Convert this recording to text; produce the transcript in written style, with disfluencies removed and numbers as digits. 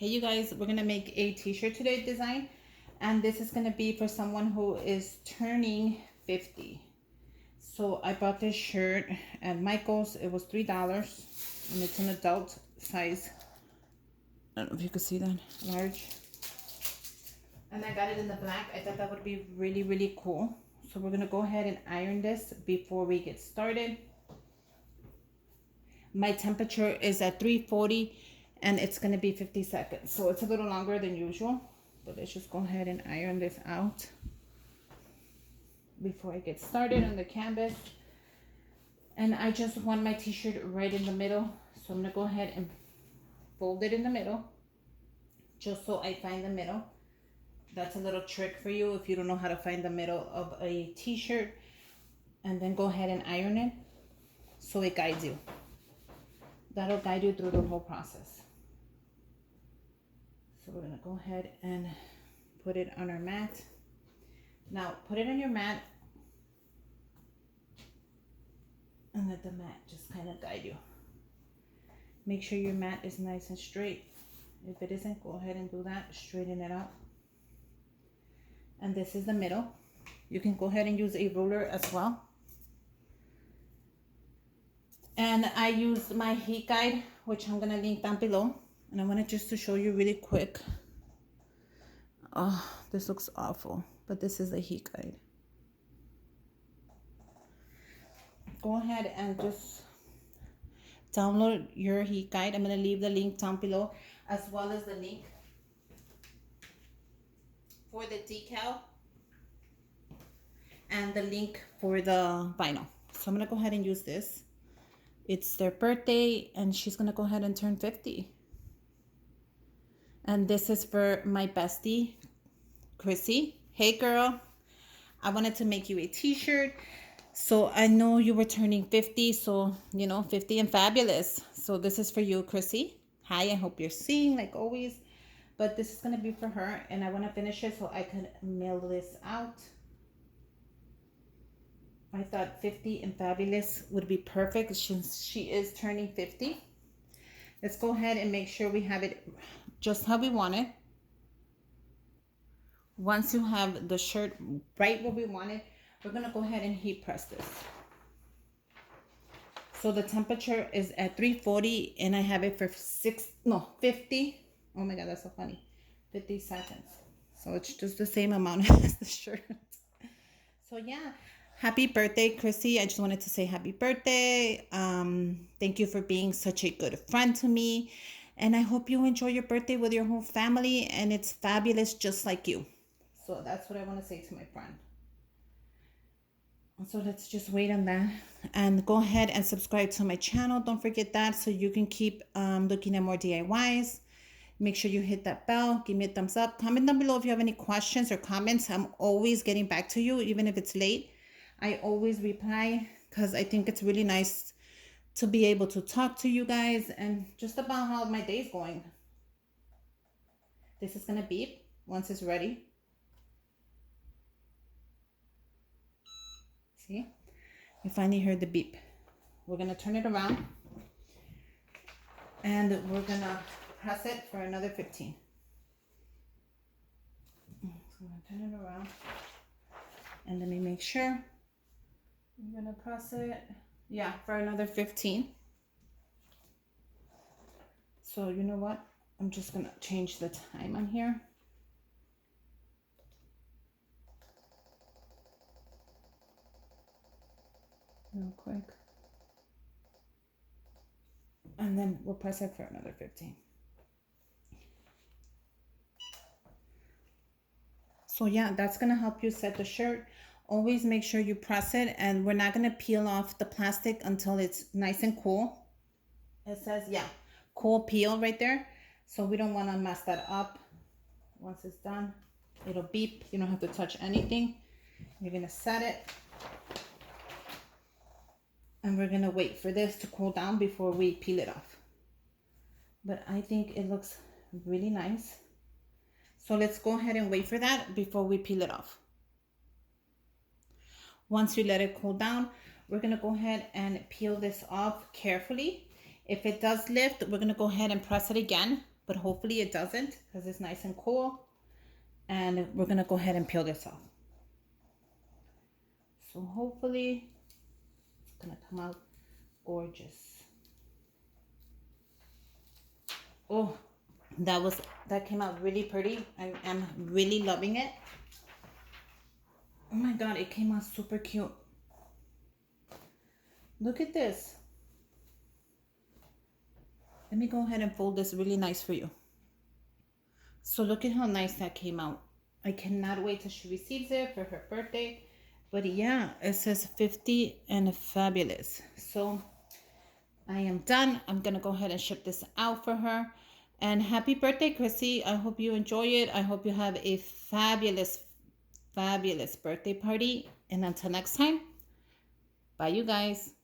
Hey you guys, we're gonna make a t-shirt today design, and this is gonna be for someone who is turning 50. So I bought this shirt at Michael's. It was $3 and it's an adult size. I don't know if you could see that, large. And I got it in the black. I thought that would be really cool. So we're gonna go ahead and iron this before we get started. My temperature is at 340 and it's gonna be 50 seconds. So it's a little longer than usual, but let's just go ahead and iron this out before I get started on the canvas. And I just want my t-shirt right in the middle. So I'm gonna go ahead and fold it in the middle, just so I find the middle. That's a little trick for you if you don't know how to find the middle of a t-shirt. And then go ahead and iron it so it guides you. That'll guide you through the whole process. So we're gonna go ahead and put it on our mat. Now put it on your mat and let the mat just kind of guide you. Make sure your mat is nice and straight. If it isn't, go ahead and do that. Straighten it out. And this is the middle. You can go ahead and use a ruler as well. And I used my heat guide, which I'm gonna link down below. And I wanted just to show you really quick. Oh, this looks awful, but this is the heat guide. Go ahead and just download your heat guide. I'm gonna leave the link down below, as well as the link for the decal and the link for the vinyl. So I'm gonna go ahead and use this. It's their birthday and she's gonna go ahead and turn 50. And this is for my bestie, Chrissy. Hey girl, I wanted to make you a t-shirt. So I know you were turning 50, so you know, 50 and fabulous. So this is for you, Chrissy. Hi, I hope you're seeing like always. But this is gonna be for her, and I wanna finish it so I can mail this out. I thought 50 and fabulous would be perfect since she is turning 50. Let's go ahead and make sure we have it just how we want it. Once you have the shirt right where we want it, we're gonna go ahead and heat press this. So the temperature is at 340 and I have it for 50. Oh my God, that's so funny. 50 seconds. So it's just the same amount as the shirt. So yeah, happy birthday, Chrissy. I just wanted to say happy birthday. Thank you for being such a good friend to me. And I hope you enjoy your birthday with your whole family and it's fabulous just like you. So that's what I want to say to my friend. So let's just wait on that and go ahead and subscribe to my channel. Don't forget that so you can keep looking at more DIYs. Make sure you hit that bell. Give me a thumbs up. Comment down below if you have any questions or comments. I'm always getting back to you, even if it's late. I always reply because I think it's really nice to be able to talk to you guys and just about how my day's going. This is going to beep once it's ready. See? You finally heard the beep. We're going to turn it around and we're going to press it for another 15. So I'm going to turn it around and let me make sure. I'm going to press it, yeah, for another 15. So you know what? I'm just going to change the time on here. Real quick. And then we'll press it for another 15. So yeah, that's gonna help you set the shirt. Always make sure you press it, and we're not gonna peel off the plastic until it's nice and cool. It says, yeah, cool peel right there. So we don't wanna mess that up. Once it's done, it'll beep. You don't have to touch anything. You're gonna set it. And we're gonna wait for this to cool down before we peel it off. But I think it looks really nice. So let's go ahead and wait for that before we peel it off. Once you let it cool down, we're gonna go ahead and peel this off carefully. If it does lift, we're gonna go ahead and press it again, but hopefully it doesn't because it's nice and cool. And we're gonna go ahead and peel this off. So hopefully it's gonna come out gorgeous. Oh, that came out really pretty. I'm really loving it. Oh my god, it came out super cute. Look at this. Let me go ahead and fold this really nice for you. So look at how nice that came out. I cannot wait till she receives it for her birthday. But yeah, it says 50 and fabulous. So I am done. I'm going to go ahead and ship this out for her. And happy birthday, Chrissy. I hope you enjoy it. I hope you have a fabulous, fabulous birthday party. And until next time, bye, you guys.